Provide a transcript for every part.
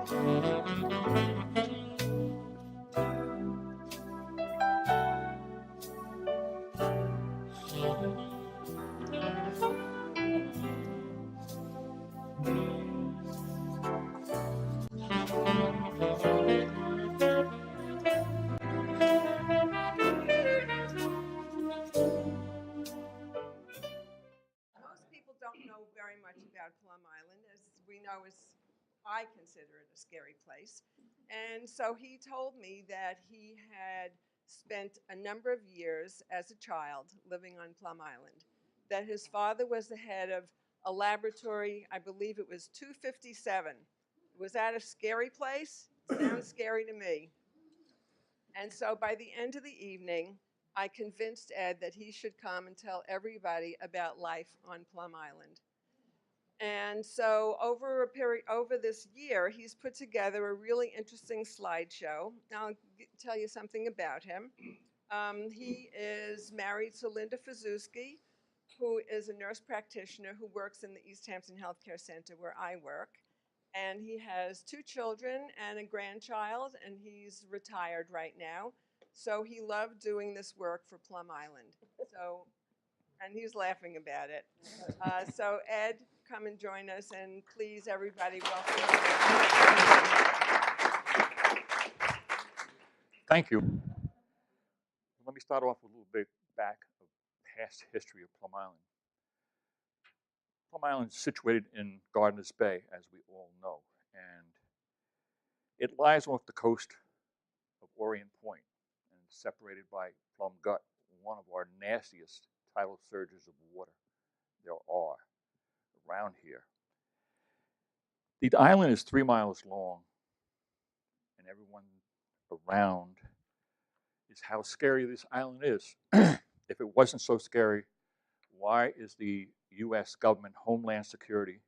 Very much about Plum Island. As we know, I consider it a scary place. And so he told me that he had spent a number of years as a child living on Plum Island, that his father was the head of a laboratory, I believe it was 257. Was that a scary place? Sounds scary to me. And so by the end of the evening, I convinced Ed that he should come and tell everybody about life on Plum Island. And so over this year, he's put together a really interesting slideshow. I'll tell you something about him. He is married to Linda Faszczewski, who is a nurse practitioner who works in the East Hampton Healthcare Center where I work. And he has 2 children and a grandchild, and he's retired right now. So he loved doing this work for Plum Island. And he's laughing about it. So Ed, come and join us, and please, everybody, welcome. Thank you. Let me start off with a little bit back of past history of Plum Island. Plum Island is situated in Gardiner's Bay, as we all know, and it lies off the coast of Orient Point and is separated by Plum Gut, one of our nastiest tidal surges of water there are around here. The island is 3 miles long, and everyone around is how scary this island is. If it wasn't so scary, why is the U.S. government, Homeland Security,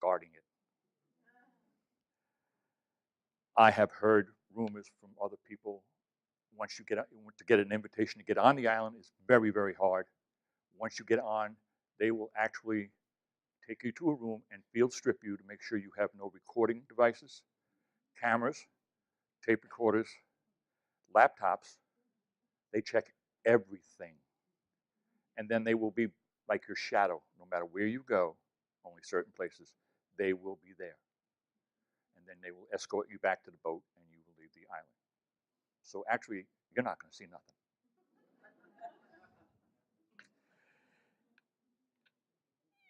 guarding it? I have heard rumors from other people. Once you to get an invitation to get on the island is very, very hard. Once you get on, they will actually take you to a room and field strip you to make sure you have no recording devices, cameras, tape recorders, laptops. They check everything. And then they will be like your shadow. No matter where you go, only certain places, they will be there. And then they will escort you back to the boat and you will leave the island. So actually, you're not going to see nothing.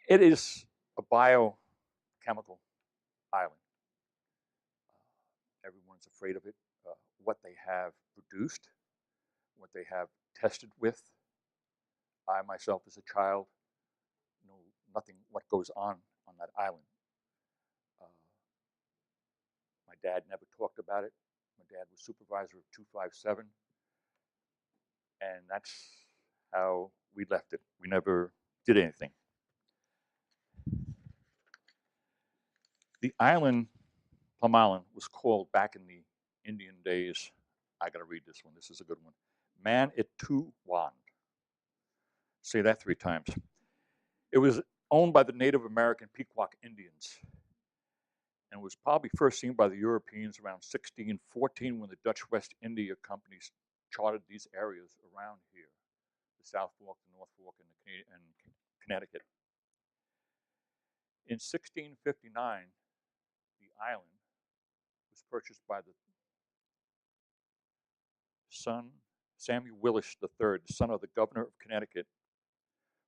It is a biochemical island. Everyone's afraid of it, what they have produced, what they have tested with. I myself, as a child, know nothing what goes on that island. My dad never talked about it. My dad was supervisor of 257, and that's how we left it. We never did anything. The island, Plum Island, was called back in the Indian days, I gotta read this one, this is a good one, Man-it-tu-wan. Say that 3 times. It was owned by the Native American Pequot Indians and was probably first seen by the Europeans around 1614 when the Dutch West India companies charted these areas around here, the South Fork, the North Fork, and Connecticut. In 1659, the island was purchased by the son, Samuel Willis III, the son of the governor of Connecticut,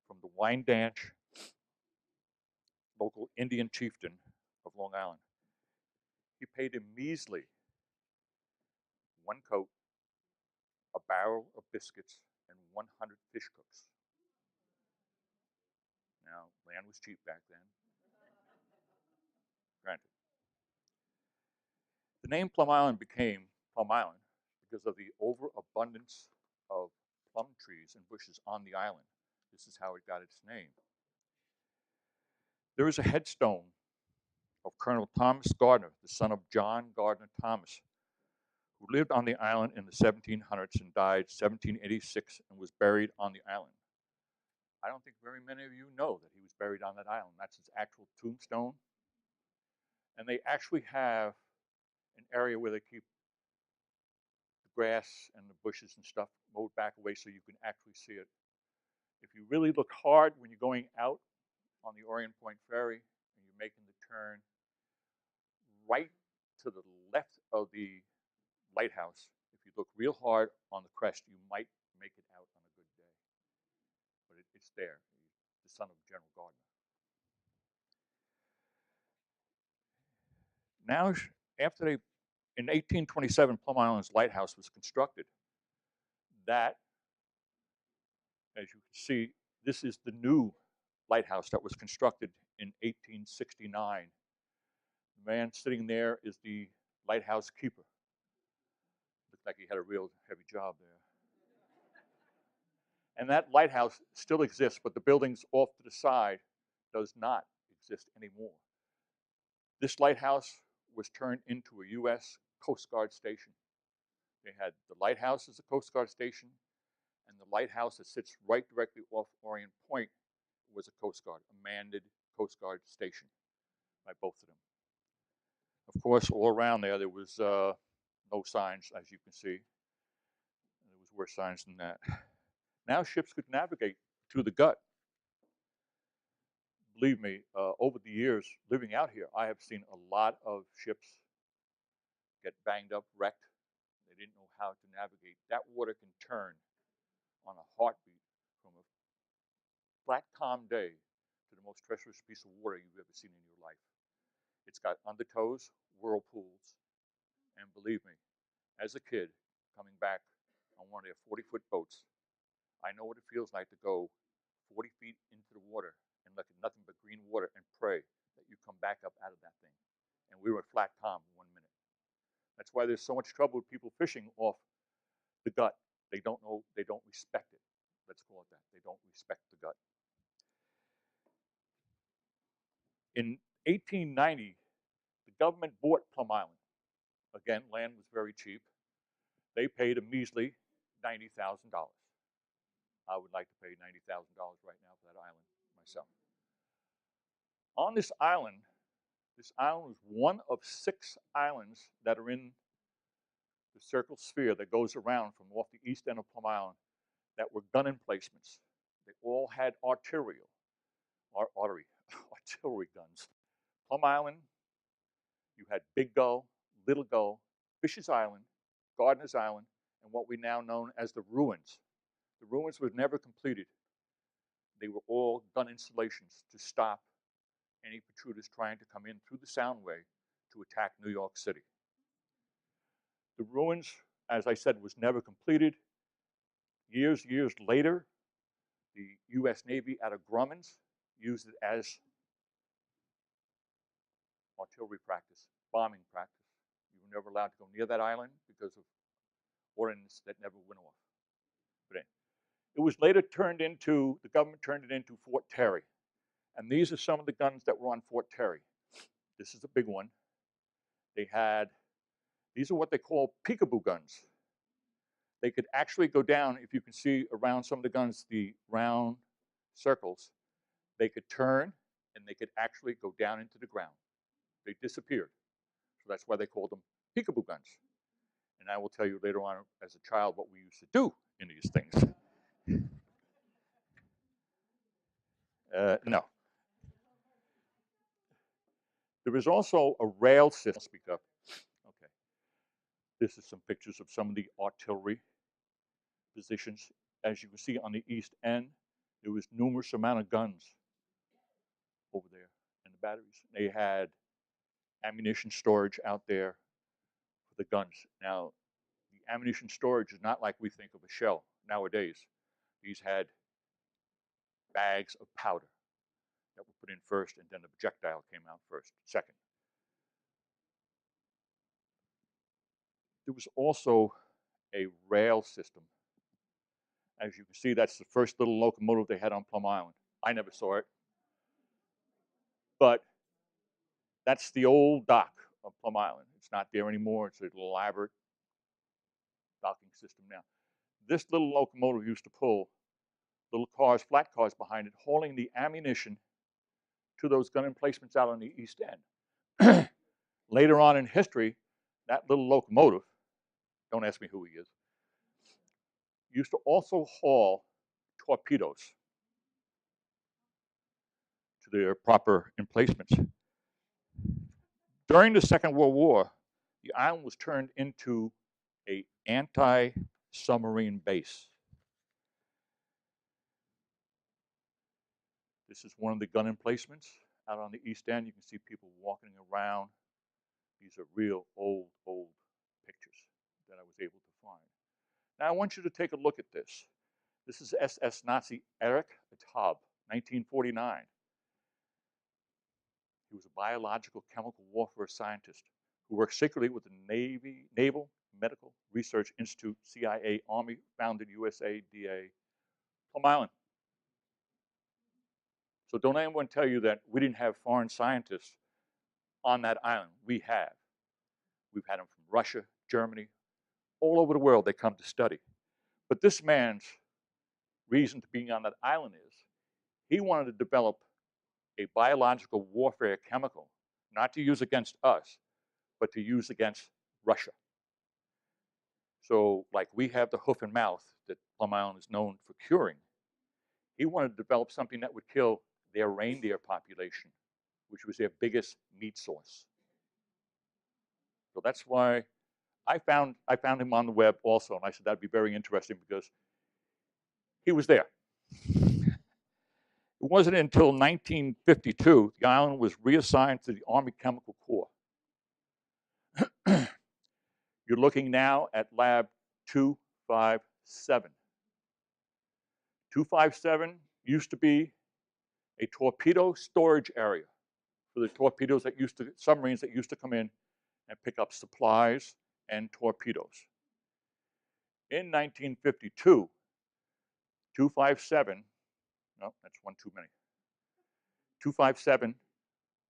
from the Wyandanch, local Indian chieftain of Long Island. He paid him measly 1 coat, a barrel of biscuits, and 100 fish cooks. Now, land was cheap back then. Granted. The name Plum Island became Plum Island because of the overabundance of plum trees and bushes on the island. This is how it got its name. There is a headstone of Colonel Thomas Gardner, the son of John Gardner Thomas, who lived on the island in the 1700s and died 1786 and was buried on the island. I don't think very many of you know that he was buried on that island. That's his actual tombstone. And And they actually have an area where they keep the grass and the bushes and stuff mowed back away so you can actually see it. If you really look hard when you're going out on the Orient Point Ferry and you're making the turn right to the left of the lighthouse, if you look real hard on the crest, you might make it out on a good day. But it's there. He's the son of General Gardner. Now, after in 1827, Plum Island's lighthouse was constructed. That, as you can see, this is the new lighthouse that was constructed in 1869. The man sitting there is the lighthouse keeper. Looked like he had a real heavy job there. And that lighthouse still exists, but the buildings off to the side does not exist anymore. This lighthouse was turned into a U.S. Coast Guard station. They had the lighthouse as a Coast Guard station, and the lighthouse that sits right directly off Orient Point was a Coast Guard, a manned Coast Guard station by both of them. Of course, all around there was no signs, as you can see. There was worse signs than that. Now ships could navigate through the gut. Believe me, over the years living out here, I have seen a lot of ships get banged up, wrecked. They didn't know how to navigate. That water can turn on a heartbeat from a flat, calm day to the most treacherous piece of water you've ever seen in your life. It's got undertows, whirlpools, and believe me, as a kid coming back on one of their 40-foot boats, I know what it feels like to go 40 feet into the water and look at nothing but green water and pray that you come back up out of that thing. And we were flat calm 1 minute. That's why there's so much trouble with people fishing off the gut. They don't know, they don't respect it. Let's call it that. They don't respect the gut. In 1890, the government bought Plum Island. Again, land was very cheap. They paid a measly $90,000. I would like to pay $90,000 right now for that island myself. On this island was one of 6 islands that are in the circle sphere that goes around from off the east end of Plum Island that were gun emplacements. They all had artillery guns. Plum Island, you had Big Gull, Little Gull, Fish's Island, Gardner's Island, and what we now know as the ruins. The ruins were never completed. They were all gun installations to stop any protruders trying to come in through the Soundway to attack New York City. The ruins, as I said, was never completed. Years later, the U.S. Navy out of Grumman's used it as artillery practice, bombing practice. You were never allowed to go near that island because of ordinance that never went off. But anyway, it was later the government turned it into Fort Terry. And these are some of the guns that were on Fort Terry. This is a big one. These are what they call Peekaboo Guns. They could actually go down, if you can see around some of the guns, the round circles, they could turn and they could actually go down into the ground. They disappeared. So that's why they called them Peekaboo Guns. And I will tell you later on as a child what we used to do in these things. No. There is also a rail system. Speak up. Okay. This is some pictures of some of the artillery positions. As you can see on the east end, there was numerous amount of guns over there and the batteries. They had ammunition storage out there for the guns. Now, the ammunition storage is not like we think of a shell nowadays. These had bags of powder that were put in first, and then the projectile came out second. There was also a rail system. As you can see, that's the first little locomotive they had on Plum Island. I never saw it. But that's the old dock of Plum Island. It's not there anymore. It's an elaborate docking system now. This little locomotive used to pull little cars, flat cars behind it, hauling the ammunition to those gun emplacements out on the east end. Later on in history, that little locomotive, don't ask me who he is, used to also haul torpedoes to their proper emplacements. During the Second World War, the island was turned into an anti-submarine base. This is one of the gun emplacements out on the east end. You can see people walking around. These are real old pictures that I was able to find. Now I want you to take a look at this. This is SS Nazi Erich Taub, 1949. He was a biological chemical warfare scientist who worked secretly with the Naval Medical Research Institute, CIA, Army, founded USA, DA, Plum Island. So don't anyone tell you that we didn't have foreign scientists on that island. We have. We've had them from Russia, Germany, all over the world they come to study. But this man's reason to being on that island is he wanted to develop a biological warfare chemical, not to use against us, but to use against Russia. So like we have the hoof and mouth that Plum Island is known for curing, he wanted to develop something that would kill their reindeer population, which was their biggest meat source. So that's why I found him on the web also, and I said that'd be very interesting because he was there. It wasn't until 1952 the island was reassigned to the Army Chemical Corps. You're looking now at Lab 257. 257 used to be a torpedo storage area for the torpedoes that submarines that used to come in and pick up supplies and torpedoes. In 1952, 257, no, that's one too many. 257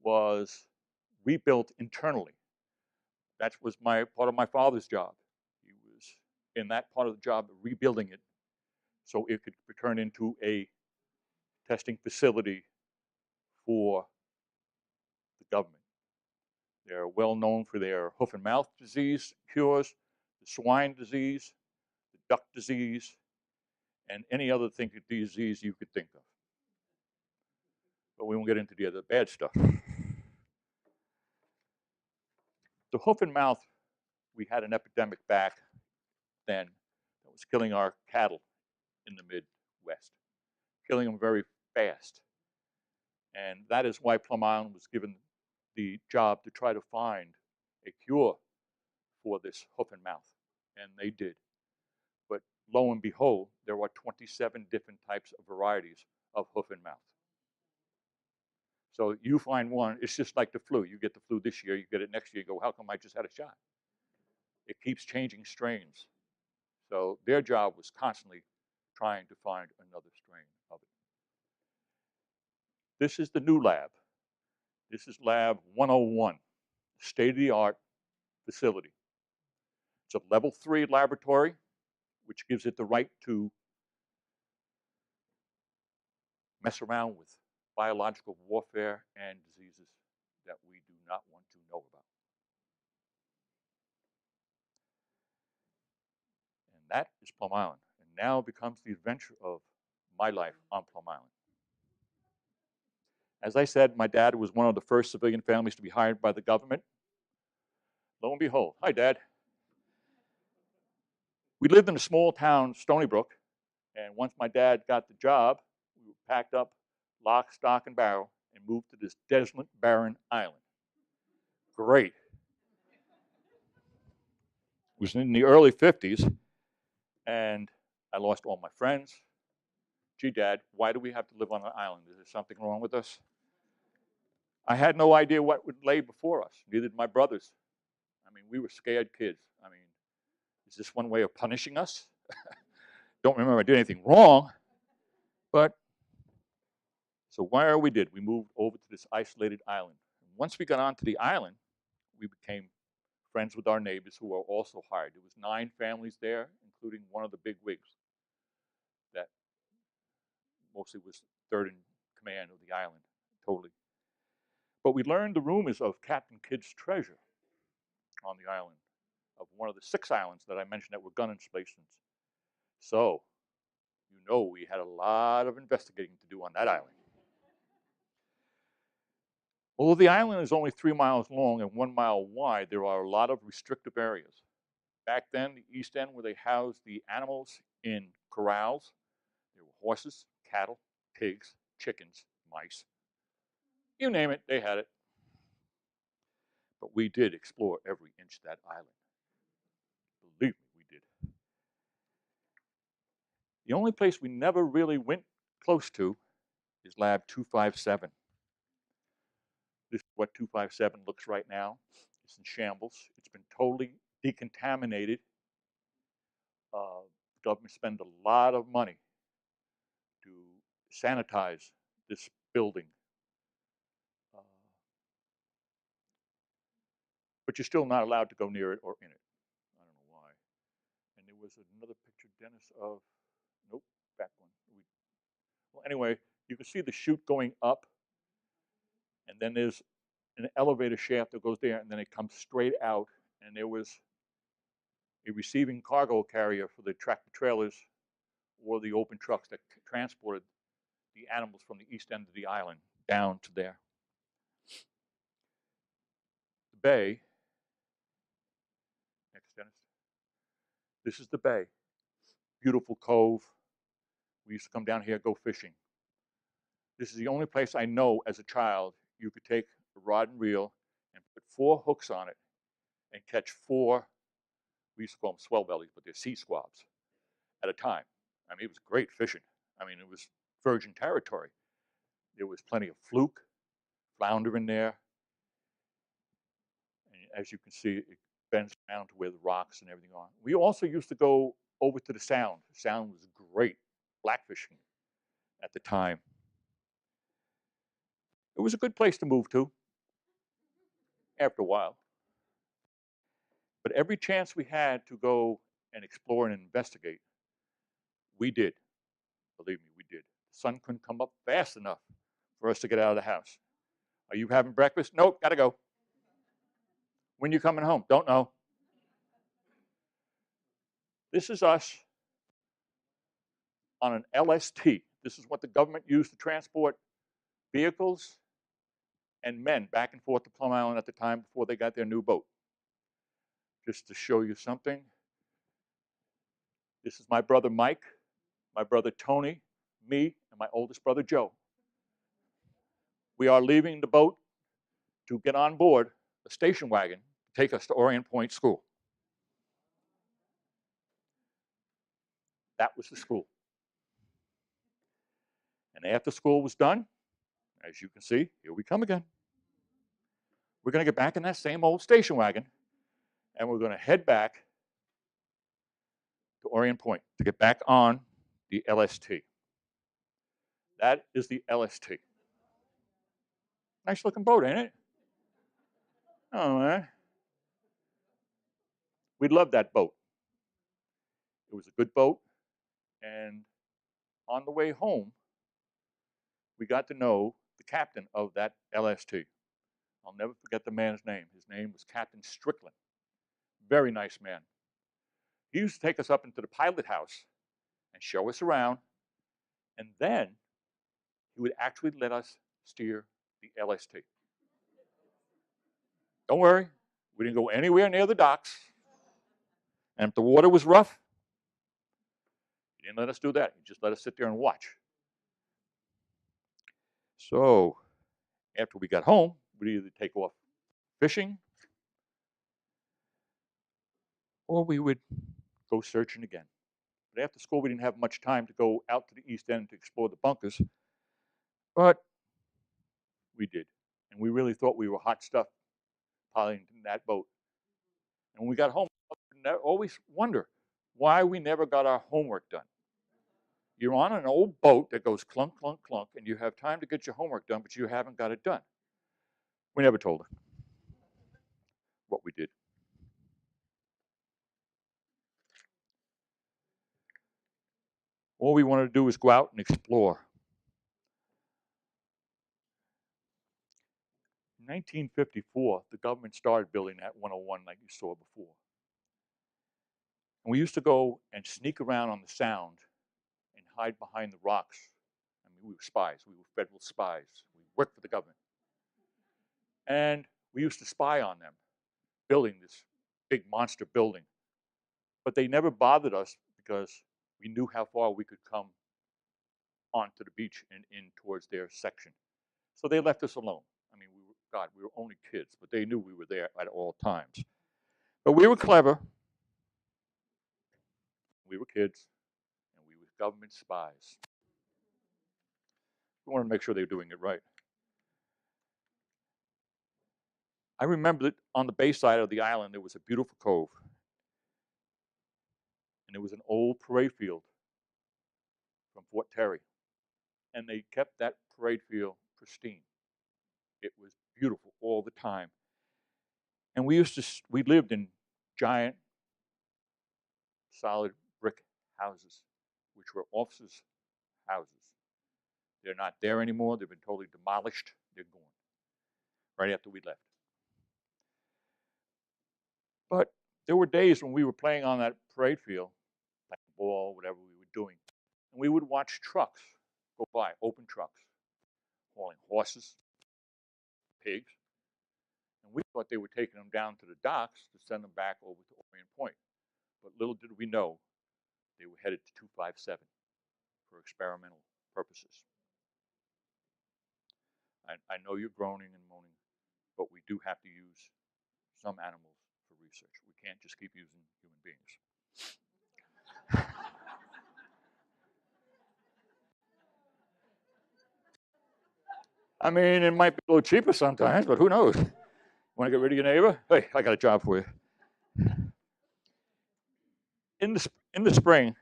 was rebuilt internally. That was part of my father's job. He was in that part of the job rebuilding it so it could turn into a testing facility for the government. They're well known for their hoof and mouth disease cures, the swine disease, the duck disease, and any other disease you could think of. But we won't get into the other bad stuff. The hoof and mouth, we had an epidemic back then that was killing our cattle in the Midwest, killing them very fast. And that is why Plum Island was given the job to try to find a cure for this hoof and mouth. And they did. But lo and behold, there were 27 different types of varieties of hoof and mouth. So you find one, it's just like the flu. You get the flu this year, you get it next year, you go, how come I just had a shot? It keeps changing strains. So their job was constantly trying to find another strain of it. This is the new lab. This is Lab 101, state-of-the-art facility. It's a level 3 laboratory, which gives it the right to mess around with biological warfare and diseases that we do not want to know about. And that is Plum Island. And now becomes the adventure of my life on Plum Island. As I said, my dad was one of the first civilian families to be hired by the government. Lo and behold, hi, Dad. We lived in a small town, Stony Brook, and once my dad got the job, we packed up lock, stock, and barrel and moved to this desolate, barren island. Great. It was in the early 50s, and I lost all my friends. Gee, Dad, why do we have to live on an island? Is there something wrong with us? I had no idea what would lay before us. Neither did my brothers. I mean, we were scared kids. I mean, is this one way of punishing us? Don't remember I did anything wrong, but so where we did, we moved over to this isolated island. And once we got onto the island, we became friends with our neighbors who were also hired. There was 9 families there, including one of the big wigs that mostly was third in command of the island, totally. But we learned the rumors of Captain Kidd's treasure. on the island, of one of the 6 islands that I mentioned that were gun emplacements. So, you know we had a lot of investigating to do on that island. Although the island is only 3 miles long and 1 mile wide, there are a lot of restrictive areas. Back then, the East End, where they housed the animals in corrals, there were horses, cattle, pigs, chickens, mice. You name it, they had it. But we did explore every inch of that island. Believe me, we did. The only place we never really went close to is Lab 257. This is what 257 looks right now. It's in shambles. It's been totally decontaminated. The government spent a lot of money to sanitize this building. But you're still not allowed to go near it or in it. I don't know why. And there was another picture, Dennis, of, nope, back one. Well, anyway, you can see the chute going up, and then there's an elevator shaft that goes there, and then it comes straight out, and there was a receiving cargo carrier for the tractor trailers or the open trucks that transported the animals from the east end of the island down to there. The bay, next, Dennis. This is the bay. Beautiful cove. We used to come down here, go fishing. This is the only place I know as a child you could take a rod and reel and put 4 hooks on it and catch 4, we used to call them swell bellies, but they're sea squabs at a time. I mean, it was great fishing. I mean, it was virgin territory. There was plenty of fluke, flounder in there. And as you can see, it bends down to where the rocks and everything are. We also used to go over to the Sound. The Sound was great blackfishing at the time. It was a good place to move to after a while. But every chance we had to go and explore and investigate, we did. Believe me, we did. The sun couldn't come up fast enough for us to get out of the house. Are you having breakfast? Nope, gotta go. When you coming home? Don't know. This is us on an LST. This is what the government used to transport vehicles and men back and forth to Plum Island at the time before they got their new boat. Just to show you something. This is my brother Mike, my brother Tony, me, and my oldest brother Joe. We are leaving the boat to get on board a station wagon to take us to Orient Point School. That was the school. And after school was done, as you can see, here we come again. We're going to get back in that same old station wagon, and we're going to head back to Orient Point to get back on the LST. That is the LST. Nice looking boat, ain't it? Oh, man. We loved that boat. It was a good boat, and on the way home, we got to know the captain of that LST. I'll never forget the man's name. His name was Captain Strickland. Very nice man. He used to take us up into the pilot house and show us around, and then he would actually let us steer the LST. Don't worry, we didn't go anywhere near the docks, and if the water was rough, he didn't let us do that. He just let us sit there and watch. So after we got home, we'd either take off fishing or we would go searching again. But after school, we didn't have much time to go out to the east end to explore the bunkers, but we did. And we really thought we were hot stuff piloting in that boat. And when we got home, I always wonder why we never got our homework done. You're on an old boat that goes clunk, clunk, clunk, and you have time to get your homework done, but you haven't got it done. We never told her what we did. All we wanted to do was go out and explore. In 1954, the government started building that 101 like you saw before. And we used to go and sneak around on the Sound and hide behind the rocks. I mean, we were spies. We were federal spies. We worked for the government. And we used to spy on them, building this big monster building. But they never bothered us because we knew how far we could come onto the beach and in towards their section. So they left us alone. I mean, we were only kids, but they knew we were there at all times. But we were clever. We were kids, and we were government spies. We wanted to make sure they were doing it right. I remember that on the bay side of the island, there was a beautiful cove. And it was an old parade field from Fort Terry. And they kept that parade field pristine. It was beautiful all the time. And we lived in giant, solid brick houses, which were officers' houses. They're not there anymore. They've been totally demolished. They're gone right after we left. But there were days when we were playing on that parade field, playing ball, whatever we were doing, and we would watch trucks go by, open trucks, hauling horses, pigs, and we thought they were taking them down to the docks to send them back over to Orient Point. But little did we know they were headed to 257 for experimental purposes. I know you're groaning and moaning, but we do have to use some animals for research. We can't just keep using human beings. I mean, it might be a little cheaper sometimes, but who knows? Want to get rid of your neighbor? Hey, I got a job for you. In the spring,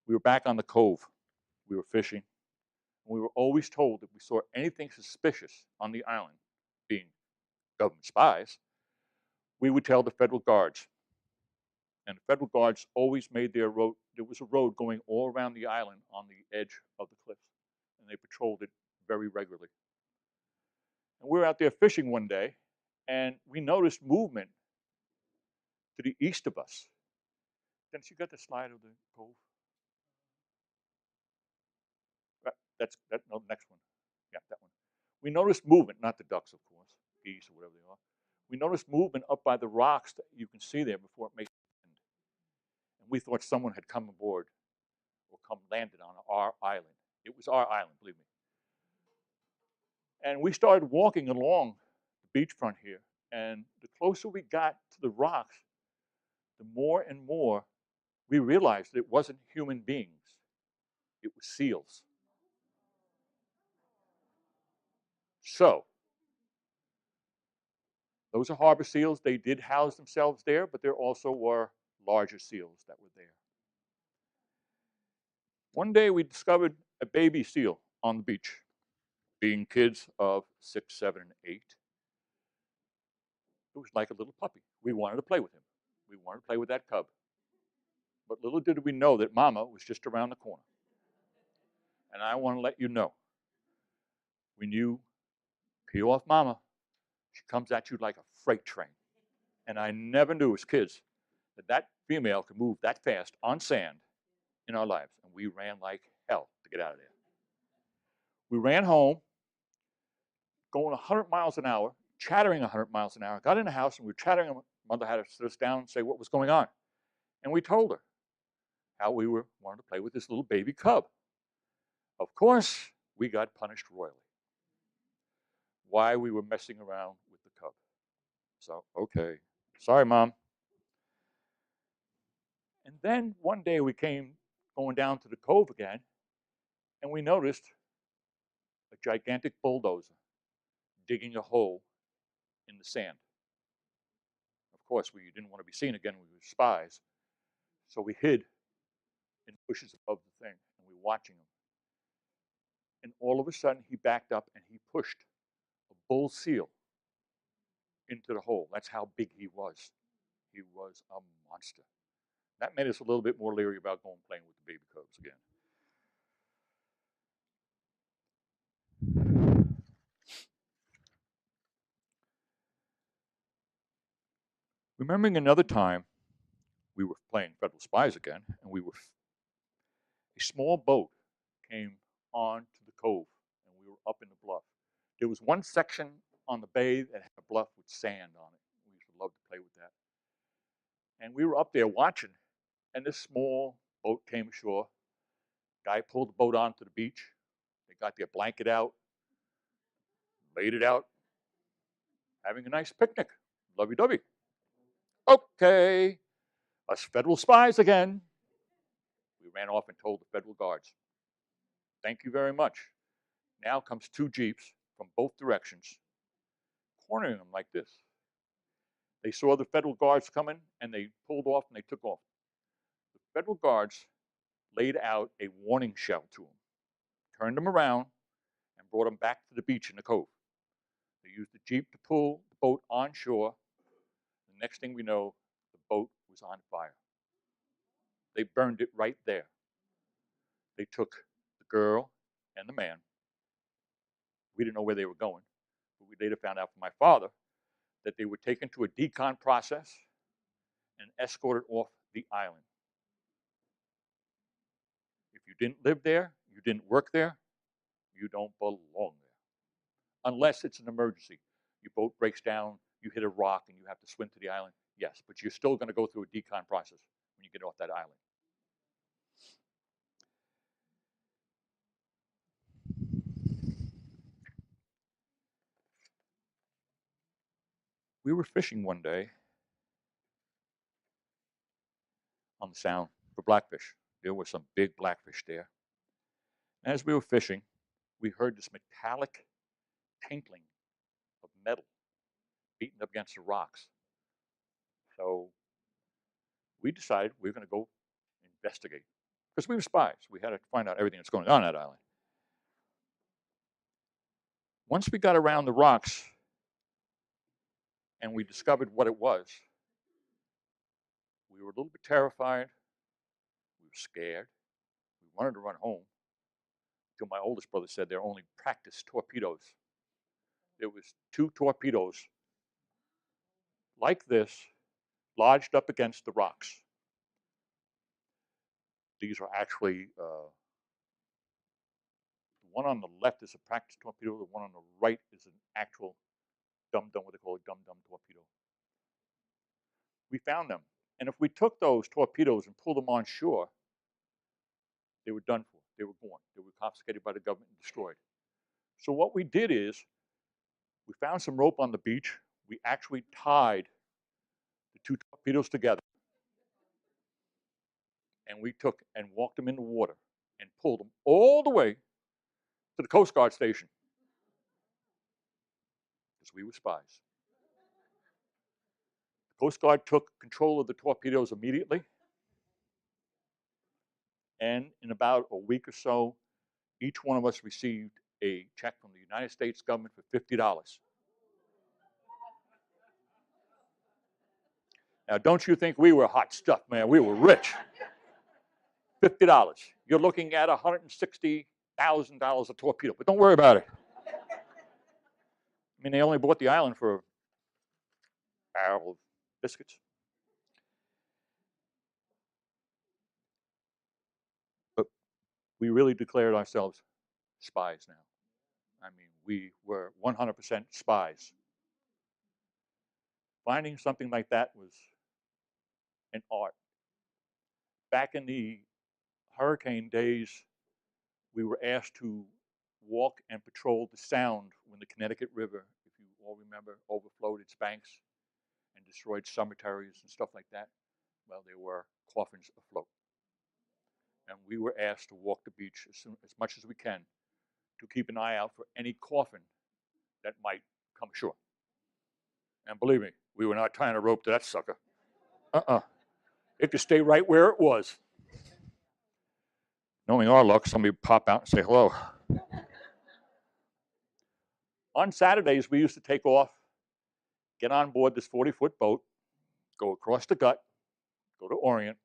we were back on the cove. We were fishing. We were always told that we saw anything suspicious on the island, being government spies, we would tell the federal guards. And the federal guards always made their road. There was a road going all around the island on the edge of the cliffs, and they patrolled it very regularly. And we were out there fishing one day, and we noticed movement to the east of us. Dennis, you got the slide of the cove? No, next one. Yeah, that one. We noticed movement, not the ducks, of course, geese or whatever they are. We noticed movement up by the rocks that you can see there before it makes the end. And we thought someone had come aboard or landed on our island. It was our island, believe me. And we started walking along the beachfront here. And the closer we got to the rocks, the more and more we realized it wasn't human beings. It was seals. So, those are harbor seals. They did house themselves there, but there also were larger seals that were there. One day we discovered a baby seal on the beach. Being kids of 6, 7, and 8, it was like a little puppy. We wanted to play with him. We wanted to play with that cub. But little did we know that Mama was just around the corner. And I want to let you know, when you peel off Mama, she comes at you like a freight train. And I never knew as kids that that female could move that fast on sand in our lives. And we ran like hell to get out of there. We ran home, going 100 miles an hour, chattering 100 miles an hour, got in the house and we were chattering. Mother had to sit us down and say what was going on. And we told her how we wanted to play with this little baby cub. Of course, we got punished royally. Why we were messing around with the cub. So, okay, sorry, Mom. And then one day we came going down to the cove again, and we noticed a gigantic bulldozer digging a hole in the sand. Of course, we didn't want to be seen again. We were spies. So we hid in bushes above the thing, and we were watching him. And all of a sudden, he backed up and he pushed a bull seal into the hole. That's how big he was. He was a monster. That made us a little bit more leery about going playing with the baby cubs again. Remembering another time, we were playing Federal Spies again, and a small boat came onto the cove, and we were up in the bluff. There was one section on the bay that had a bluff with sand on it. We used to love to play with that. And we were up there watching, and this small boat came ashore. Guy pulled the boat onto the beach. They got their blanket out, laid it out, having a nice picnic. Lovey-dovey. Okay, us Federal Spies again. We ran off and told the Federal Guards, thank you very much. Now comes two Jeeps from both directions, cornering them like this. They saw the Federal Guards coming, and they pulled off, and they took off. The Federal Guards laid out a warning shell to them, turned them around, and brought them back to the beach in the cove. They used the Jeep to pull the boat onshore. The next thing we know, the boat was on fire. They burned it right there. They took the girl and the man. We didn't know where they were going, but we later found out from my father that they were taken to a decon process and escorted off the island. If you didn't live there, you didn't work there, you don't belong there. Unless it's an emergency. Your boat breaks down, you hit a rock, and you have to swim to the island. Yes, but you're still going to go through a decon process when you get off that island. We were fishing one day on the Sound for blackfish. There were some big blackfish there. As we were fishing, we heard this metallic tinkling of metal beating up against the rocks. So we decided we were going to go investigate. Because we were spies. We had to find out everything that's going on that island. Once we got around the rocks and we discovered what it was, we were a little bit terrified. We were scared. We wanted to run home until my oldest brother said they're only practice torpedoes. There was two torpedoes like this lodged up against the rocks. These are actually, the one on the left is a practice torpedo. The one on the right is an actual dum-dum, what they call a dum-dum torpedo. We found them. And if we took those torpedoes and pulled them on shore, they were done for. They were gone. They were confiscated by the government and destroyed. So what we did is, we found some rope on the beach. We actually tied the two torpedoes together. And we took and walked them in the water and pulled them all the way to the Coast Guard station. Because we were spies. The Coast Guard took control of the torpedoes immediately. And in about a week or so, each one of us received a check from the United States government for $50. Now, don't you think we were hot stuff, man? We were rich. $50. You're looking at $160,000 a torpedo, but don't worry about it. I mean, they only bought the island for a barrel of biscuits. But we really declared ourselves spies now. I mean, we were 100% spies. Finding something like that was an art. Back in the hurricane days, we were asked to walk and patrol the Sound when the Connecticut River, if you all remember, overflowed its banks and destroyed cemeteries and stuff like that. Well, there were coffins afloat. And we were asked to walk the beach as much as we can to keep an eye out for any coffin that might come ashore. And believe me, we were not tying a rope to that sucker. It could stay right where it was. Knowing our luck, somebody would pop out and say hello. On Saturdays, we used to take off, get on board this 40-foot boat, go across the gut, go to Orient,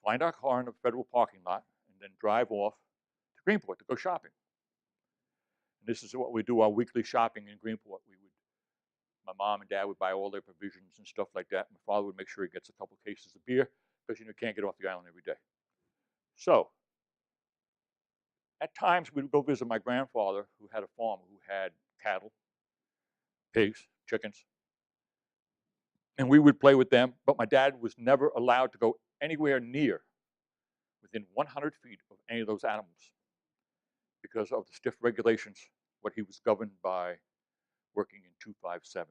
find our car in the federal parking lot, and then drive off to Greenport to go shopping. And this is what we do, our weekly shopping in Greenport. My mom and dad would buy all their provisions and stuff like that. My father would make sure he gets a couple cases of beer because you can't get off the island every day. So at times we would go visit my grandfather who had a farm, who had cattle, pigs, chickens, and we would play with them, but my dad was never allowed to go anywhere near within 100 feet of any of those animals because of the stiff regulations, what he was governed by working in 257.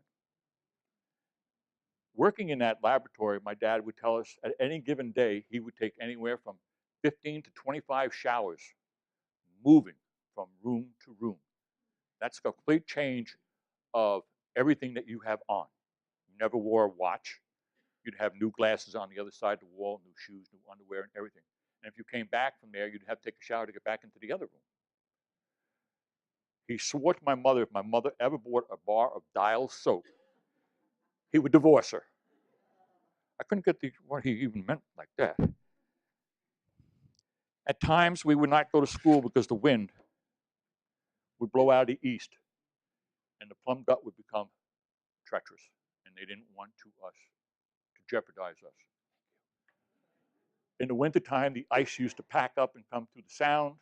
Working in that laboratory, my dad would tell us at any given day, he would take anywhere from 15 to 25 showers, moving from room to room. That's a complete change of everything that you have on. You never wore a watch. You'd have new glasses on the other side of the wall, new shoes, new underwear, and everything. And if you came back from there, you'd have to take a shower to get back into the other room. He swore to my mother, if my mother ever bought a bar of Dial soap, he would divorce her. I couldn't get what he even meant like that. At times, we would not go to school because the wind would blow out of the east, and the Plum Gut would become treacherous, and they didn't want us to jeopardize us. In the wintertime, the ice used to pack up and come through the sound,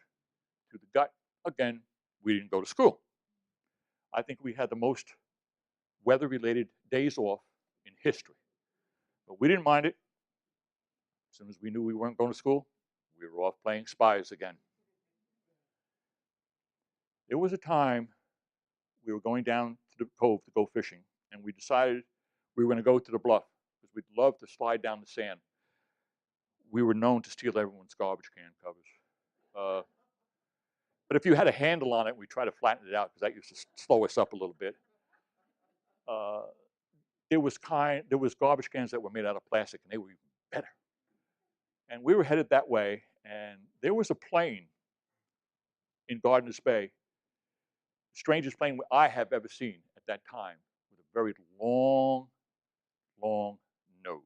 through the gut. Again, we didn't go to school. I think we had the most weather-related days off in history. But we didn't mind it. As soon as we knew we weren't going to school, we were off playing spies again. There was a time we were going down to the cove to go fishing, and we decided we were going to go to the bluff because we'd love to slide down the sand. We were known to steal everyone's garbage can covers. But if you had a handle on it, we tried to flatten it out because that used to slow us up a little bit. There was garbage cans that were made out of plastic, and they were even better. And we were headed that way, and there was a plane in Gardeners Bay, the strangest plane I have ever seen at that time, with a very long, long nose.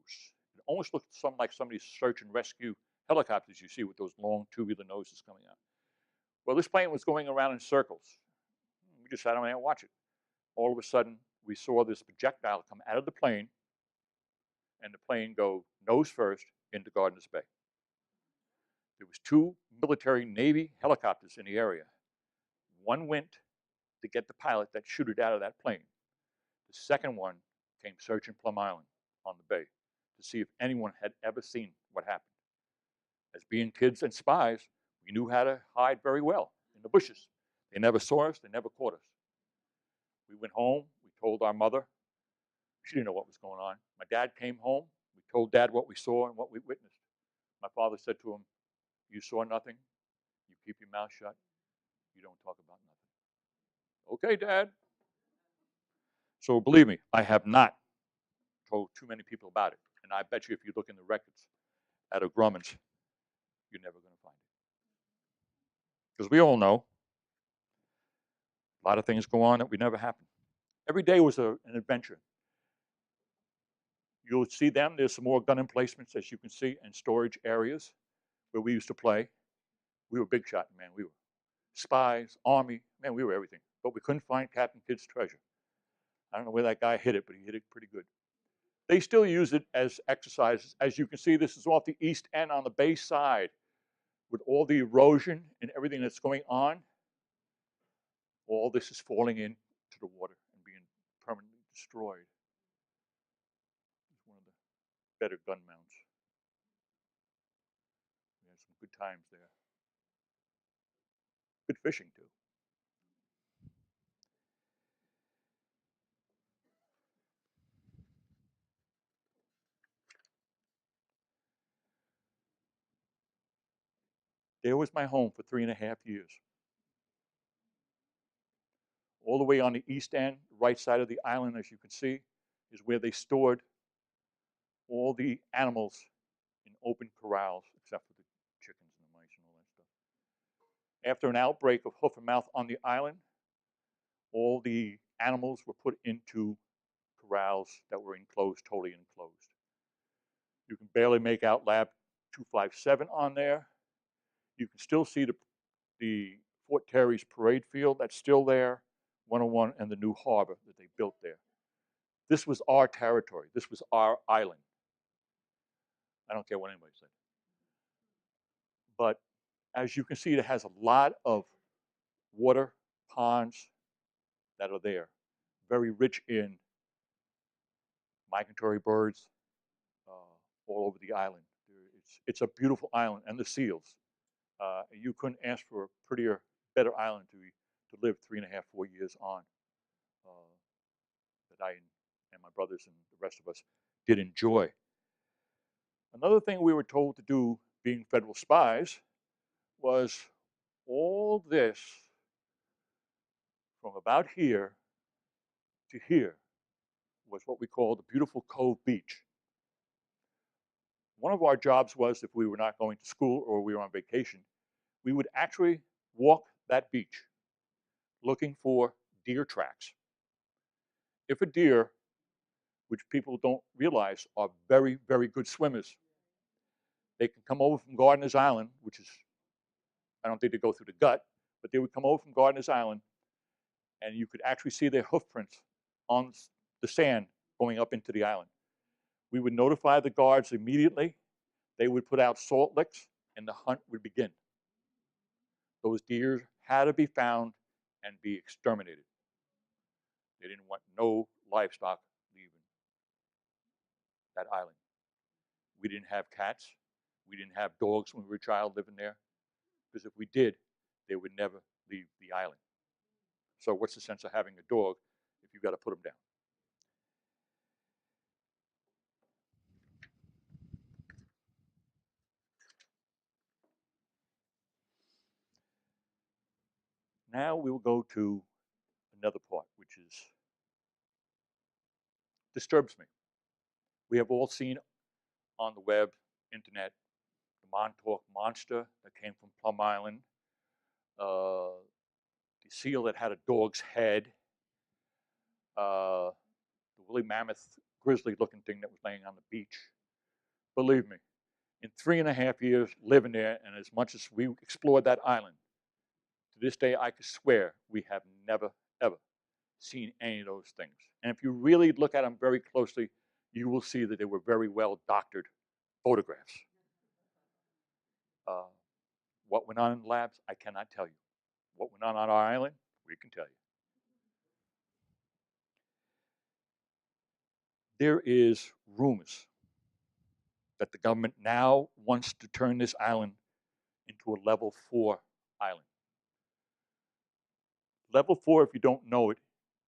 It almost looked something like some of these search and rescue helicopters you see with those long tubular noses coming out. Well, this plane was going around in circles. We just sat down there and watched it. All of a sudden, we saw this projectile come out of the plane, and the plane go nose first into Gardeners Bay. There was 2 military Navy helicopters in the area. One went to get the pilot that shooted out of that plane. The second one came searching Plum Island on the bay to see if anyone had ever seen what happened. As being kids and spies, we knew how to hide very well in the bushes. They never saw us. They never caught us. We went home. We told our mother. She didn't know what was going on. My dad came home. We told Dad what we saw and what we witnessed. My father said to him, "You saw nothing. You keep your mouth shut. You don't talk about nothing." "Okay, Dad." So believe me, I have not told too many people about it. And I bet you if you look in the records at a Grumman's, you're never going to find it. Because we all know a lot of things go on that we never happen. Every day was an adventure. You'll see them. There's some more gun emplacements, as you can see, and storage areas where we used to play. We were big shot, man. We were spies, army. Man, we were everything. But we couldn't find Captain Kidd's treasure. I don't know where that guy hid it, but he hid it pretty good. They still use it as exercises. As you can see, this is off the east end on the bay side with all the erosion and everything that's going on. All this is falling into the water and being permanently destroyed. It's one of the better gun mounts. We had some good times there. Good fishing, too. There was my home for 3.5 years. All the way on the east end, right side of the island, as you can see, is where they stored all the animals in open corrals, except for the chickens and the mice and all that stuff. After an outbreak of hoof and mouth on the island, all the animals were put into corrals that were enclosed, totally enclosed. You can barely make out Lab 257 on there. You can still see the Fort Terry's parade field that's still there, 101, and the new harbor that they built there. This was our territory. This was our island. I don't care what anybody said. But as you can see, it has a lot of water, ponds that are there. Very rich in migratory birds all over the island. It's a beautiful island, and the seals. You couldn't ask for a prettier, better island to live 3.5, 4 years on. That I and my brothers and the rest of us did enjoy. Another thing we were told to do, being federal spies, was all this from about here to here was what we call the Beautiful Cove Beach. One of our jobs was, if we were not going to school or we were on vacation, we would actually walk that beach looking for deer tracks. If a deer, which people don't realize are very, very good swimmers, they can come over from Gardiner's Island, which is, I don't think they go through the gut, but they would come over from Gardiner's Island, and you could actually see their hoof prints on the sand going up into the island. We would notify the guards immediately. They would put out salt licks, and the hunt would begin. Those deer had to be found and be exterminated. They didn't want no livestock leaving that island. We didn't have cats. We didn't have dogs when we were a child living there, because if we did, they would never leave the island. So what's the sense of having a dog if you've got to put them down? Now we will go to another part, which disturbs me. We have all seen on the web, internet, the Montauk monster that came from Plum Island, the seal that had a dog's head, the woolly mammoth grizzly-looking thing that was laying on the beach. Believe me, in 3.5 years living there, and as much as we explored that island, to this day I could swear we have never, ever seen any of those things. And if you really look at them very closely, you will see that they were very well doctored photographs. What went on in the labs, I cannot tell you. What went on our island, we can tell you. There is rumors that the government now wants to turn this island into a level 4 island. Level 4, if you don't know it,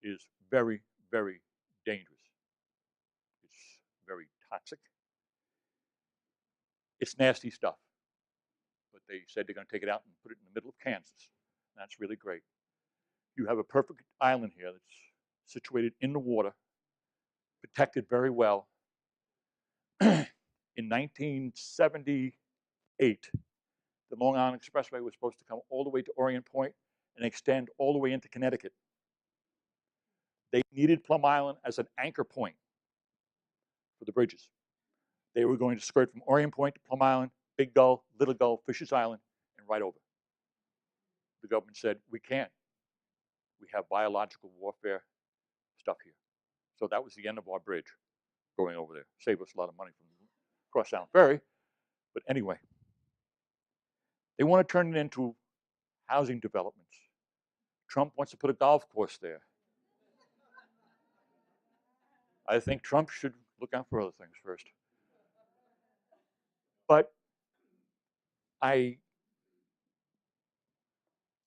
is very, very dangerous. It's very toxic. It's nasty stuff. But they said they're going to take it out and put it in the middle of Kansas. That's really great. You have a perfect island here that's situated in the water, protected very well. In 1978, the Long Island Expressway was supposed to come all the way to Orient Point and extend all the way into Connecticut. They needed Plum Island as an anchor point for the bridges. They were going to skirt from Orient Point to Plum Island, Big Gull, Little Gull, Fisher's Island, and right over. The government said, we can't. We have biological warfare stuff here. So that was the end of our bridge going over there. Saved us a lot of money from Cross Sound Ferry. But anyway, they want to turn it into housing developments. Trump wants to put a golf course there. I think Trump should look out for other things first. But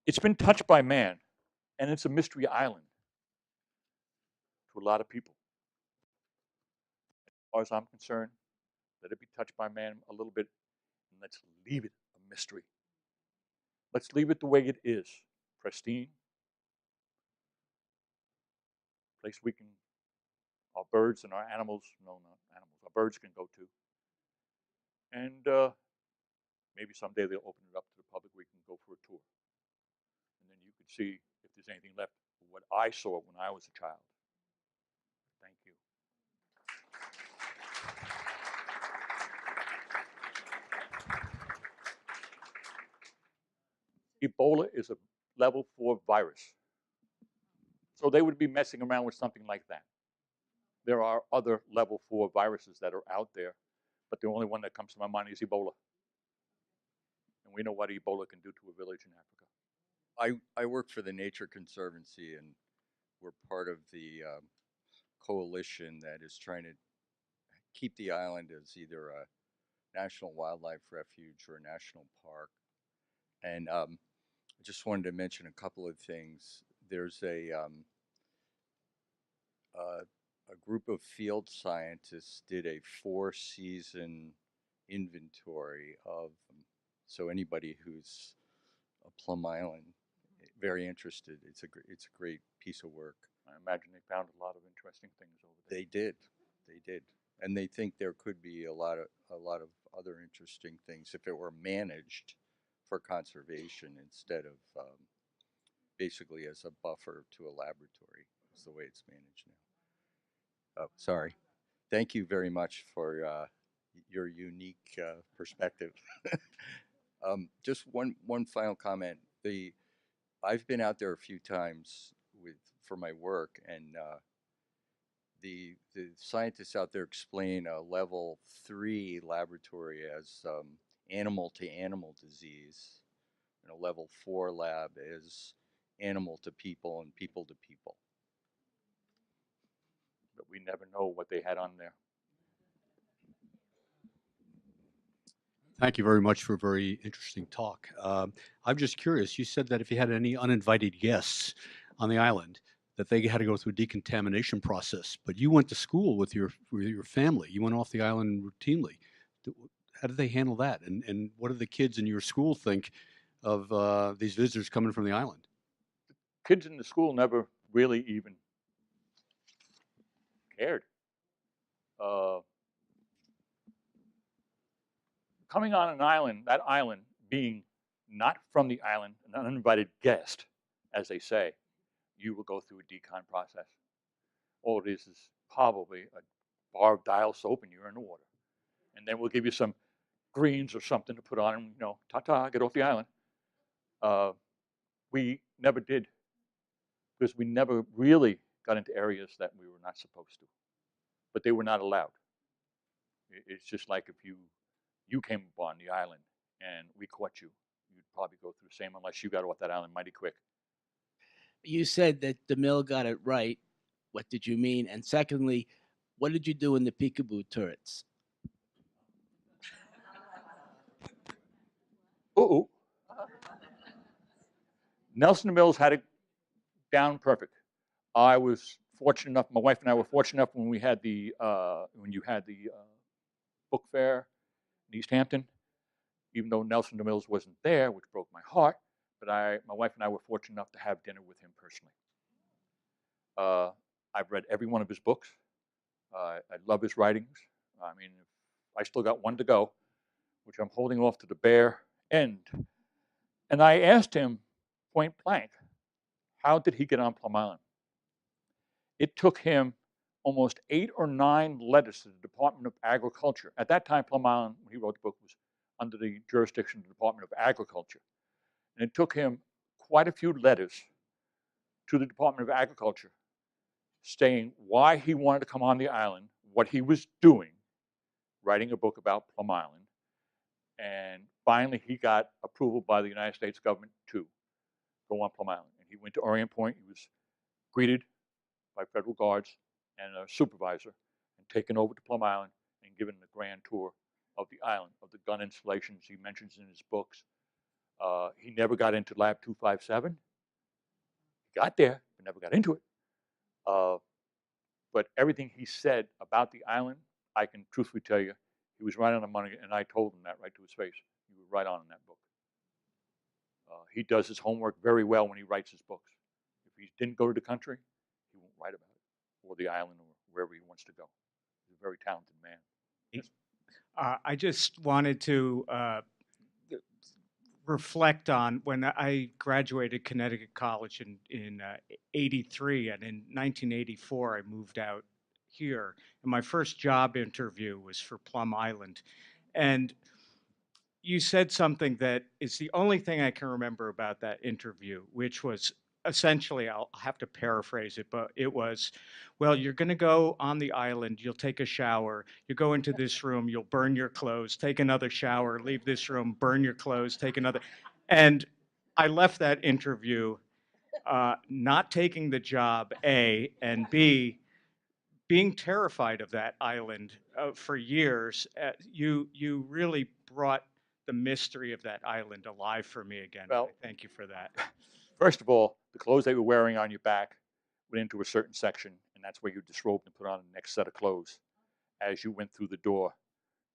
it's been touched by man, and it's a mystery island to a lot of people. As far as I'm concerned, let it be touched by man a little bit, and let's leave it a mystery. Let's leave it the way it is, pristine, place we can, our birds and our animals, no, not animals, our birds can go to. And maybe someday they'll open it up to the public. We can go for a tour. And then you can see if there's anything left of what I saw when I was a child. Thank you. Ebola is a level 4 virus. So they would be messing around with something like that. There are other level 4 viruses that are out there, but the only one that comes to my mind is Ebola. And we know what Ebola can do to a village in Africa. I work for the Nature Conservancy, and we're part of the coalition that is trying to keep the island as either a national wildlife refuge or a national park. And I just wanted to mention a couple of things. There's a group of field scientists did a 4-season inventory of so anybody who's a Plum Island very interested, it's a great piece of work. I imagine they found a lot of interesting things over there. They did, and they think there could be a lot of other interesting things if it were managed for conservation instead of basically as a buffer to a laboratory. Is the way it's managed now. Oh, sorry. Thank you very much for your unique perspective. Just one final comment. I've been out there a few times for my work, and the scientists out there explain a level 3 laboratory as animal to animal disease, and a level 4 lab as animal to people and people to people. But we never know what they had on there. Thank you very much for a very interesting talk. I'm just curious, you said that if you had any uninvited guests on the island, that they had to go through a decontamination process, but you went to school with your family. You went off the island routinely. How did they handle that? And what do the kids in your school think of these visitors coming from the island? Kids in the school never really even cared. Coming on an island, that island being not from the island, an uninvited guest, as they say, you will go through a decon process. All it is probably a bar of dial soap and you're in the water. And then we'll give you some greens or something to put on and, ta-ta, get off the island. We never did, because we never really got into areas that we were not supposed to. But they were not allowed. It's just like if you came upon the island and we caught you, you'd probably go through the same unless you got off that island mighty quick. You said that the mill got it right. What did you mean? And secondly, what did you do in the Peekaboo turrets? Uh-oh. Nelson Mills had it down perfect. I was fortunate enough, my wife and I were fortunate enough when you had the book fair in East Hampton, even though Nelson Mills wasn't there, which broke my heart, but my wife and I were fortunate enough to have dinner with him personally. I've read every one of his books. I love his writings. I mean, I still got one to go, which I'm holding off to the bare end. And I asked him point blank, how did he get on Plum Island? It took him almost 8 or 9 letters to the Department of Agriculture. At that time, Plum Island, when he wrote the book, was under the jurisdiction of the Department of Agriculture. And it took him quite a few letters to the Department of Agriculture saying why he wanted to come on the island, what he was doing, writing a book about Plum Island. And finally, he got approval by the United States government to go on Plum Island. And he went to Orient Point. He was greeted by federal guards and a supervisor and taken over to Plum Island and given the grand tour of the island, of the gun installations he mentions in his books. He never got into Lab 257. He got there, but never got into it. But everything he said about the island, I can truthfully tell you, he was right on the money, and I told him that right to his face. You were right on in that book. He does his homework very well when he writes his books. If he didn't go to the country, he won't write about it, or the island, or wherever he wants to go. He's a very talented man. Yes. I just wanted to reflect on when I graduated Connecticut College in '83, and in 1984 I moved out here. And my first job interview was for Plum Island. And you said something that is the only thing I can remember about that interview, which was essentially, I'll have to paraphrase it, but it was, well, you're going to go on the island, you'll take a shower, you go into this room, you'll burn your clothes, take another shower, leave this room, burn your clothes, take another. And I left that interview not taking the job, A, and B, being terrified of that island for years. You really brought the mystery of that island alive for me again. Well, I thank you for that. First of all, the clothes they were wearing on your back went into a certain section, and that's where you disrobed and put on the next set of clothes as you went through the door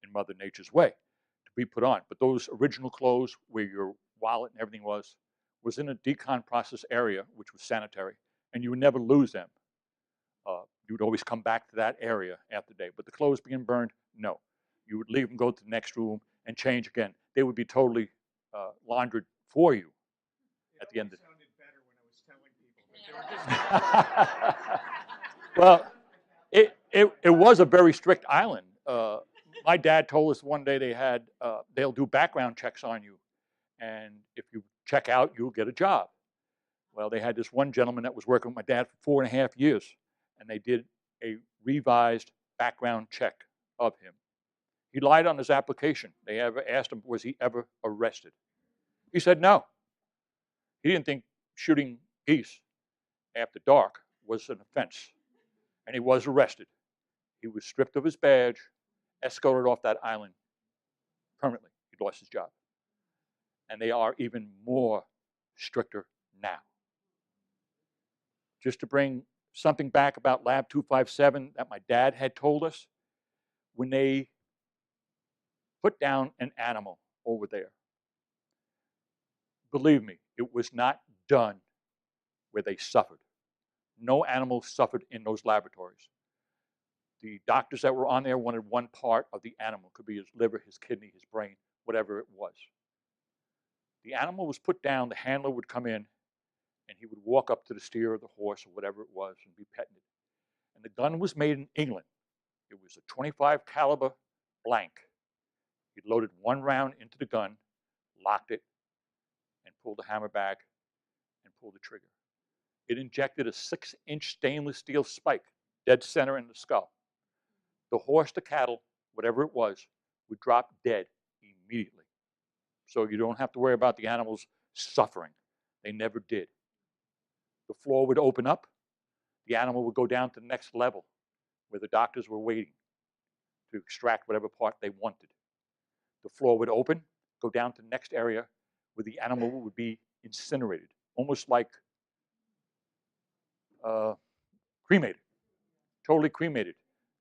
in Mother Nature's way to be put on. But those original clothes where your wallet and everything was in a decon process area, which was sanitary, and you would never lose them. You would always come back to that area after the day. But the clothes being burned, no. You would leave them, go to the next room, and change again. They would be totally laundered for you at the end of the Well, it was a very strict island. My dad told us one day they'll do background checks on you, and if you check out, you'll get a job. Well, they had this one gentleman that was working with my dad for 4.5 years, and they did a revised background check of him. He lied on his application. They ever asked him, was he ever arrested? He said no. He didn't think shooting geese after dark was an offense, and he was arrested. He was stripped of his badge, escorted off that island permanently. He lost his job. And they are even more stricter now. Just to bring something back about Lab 257 that my dad had told us, when they put down an animal over there, believe me, it was not done where they suffered. No animals suffered in those laboratories. The doctors that were on there wanted one part of the animal. Could be his liver, his kidney, his brain, whatever it was. The animal was put down, the handler would come in, and he would walk up to the steer or the horse or whatever it was and be petting it. And the gun was made in England. It was a 25 caliber blank. He loaded one round into the gun, locked it, and pulled the hammer back and pulled the trigger. It injected a 6-inch stainless steel spike, dead center in the skull. The horse, the cattle, whatever it was, would drop dead immediately. So you don't have to worry about the animals suffering. They never did. The floor would open up. The animal would go down to the next level where the doctors were waiting to extract whatever part they wanted. The floor would open, go down to the next area where the animal would be incinerated, almost like cremated, totally cremated.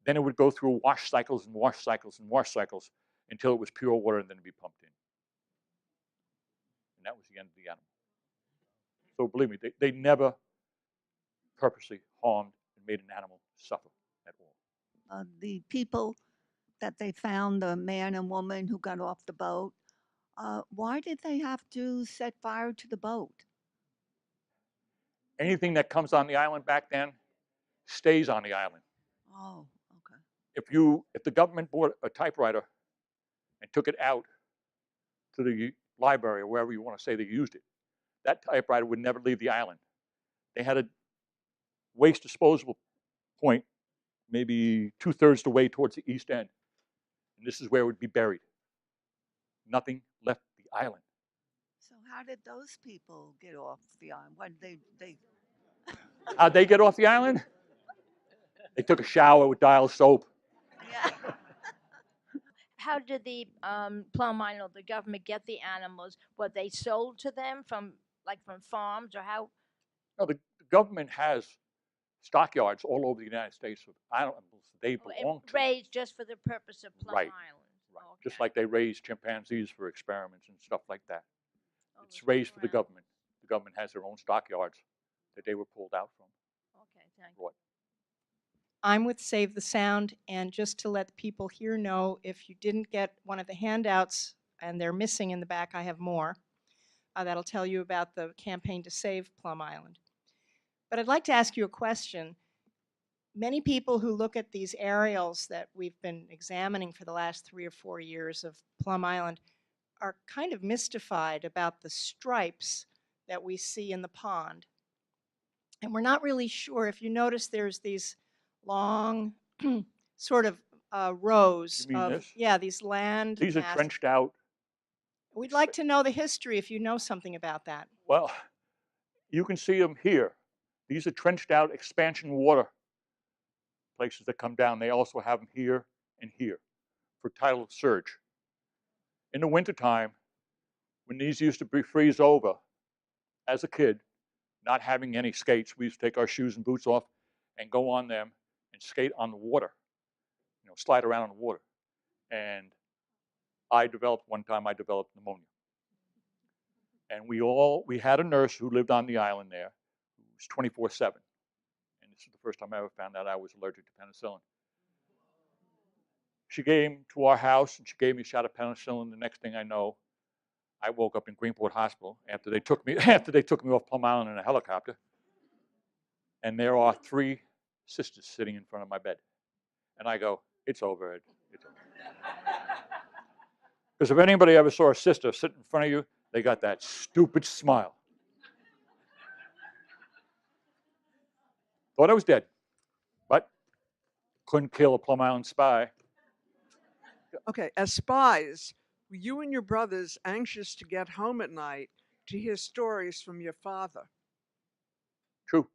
Then it would go through wash cycles and wash cycles and wash cycles until it was pure water and then it'd be pumped in. And that was the end of the animal. So believe me, they never purposely harmed and made an animal suffer at all. The people that they found, the man and woman who got off the boat, why did they have to set fire to the boat? Anything that comes on the island back then stays on the island. Oh, okay. If the government bought a typewriter and took it out to the library or wherever you want to say they used it, that typewriter would never leave the island. They had a waste disposal point maybe 2/3 the way towards the east end. And this is where it would be buried. Nothing left the island. So how did those people get off the island? What they How'd they get off the island? They took a shower with Dial soap. yeah. How did the Plum Island, the government, get the animals? Were they sold to them from farms, or how? No, the government has stockyards all over the United States of animals they belong to. Raised just for the purpose of Plum Right. Island. Right. Okay. Just like they raise chimpanzees for experiments and stuff like that. Oh, It's those raised for the around. government. The government has their own stockyards that they were pulled out from. Okay, thank you. Right. I'm with Save the Sound, and just to let people here know, if you didn't get one of the handouts, and they're missing in the back, I have more, that'll tell you about the campaign to save Plum Island. But I'd like to ask you a question. Many people who look at these aerials that we've been examining for the last 3 or 4 years of Plum Island are kind of mystified about the stripes that we see in the pond. And we're not really sure. If you notice, there's these long sort of rows You mean of, this? yeah, these land These are masses. trenched out. We'd like to know the history if you know something about that. Well, you can see them here. These are trenched out expansion water places that come down. They also have them here and here for tidal surge. In the wintertime, when these used to freeze over, as a kid, not having any skates, we used to take our shoes and boots off and go on them and skate on the water, slide around on the water. And one time I developed pneumonia. And we had a nurse who lived on the island there, who was 24/7. And this is the first time I ever found out I was allergic to penicillin. She came to our house and she gave me a shot of penicillin. The next thing I know, I woke up in Greenport Hospital after they took me off Plum Island in a helicopter. And there are 3 sisters sitting in front of my bed. And I go, it's over, Ed. It's over. Because if anybody ever saw a sister sit in front of you, they got that stupid smile. Thought I was dead, but couldn't kill a Plum Island spy. Okay, as spies, were you and your brothers anxious to get home at night to hear stories from your father? True.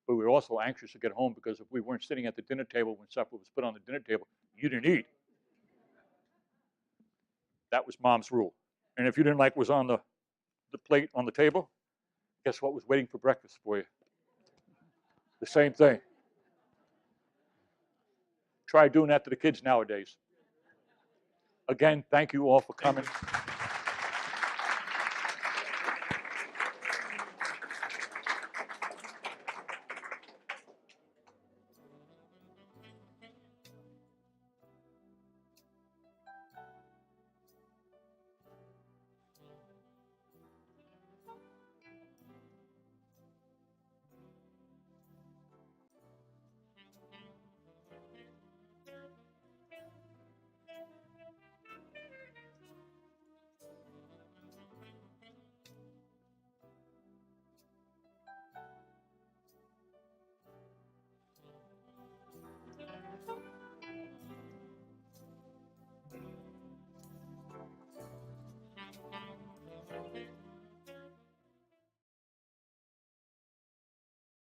But we were also anxious to get home because if we weren't sitting at the dinner table when supper was put on the dinner table, you didn't eat. That was Mom's rule. And if you didn't like what was on the plate on the table, guess what was waiting for breakfast for you? The same thing. Try doing that to the kids nowadays. Again, thank you all for coming.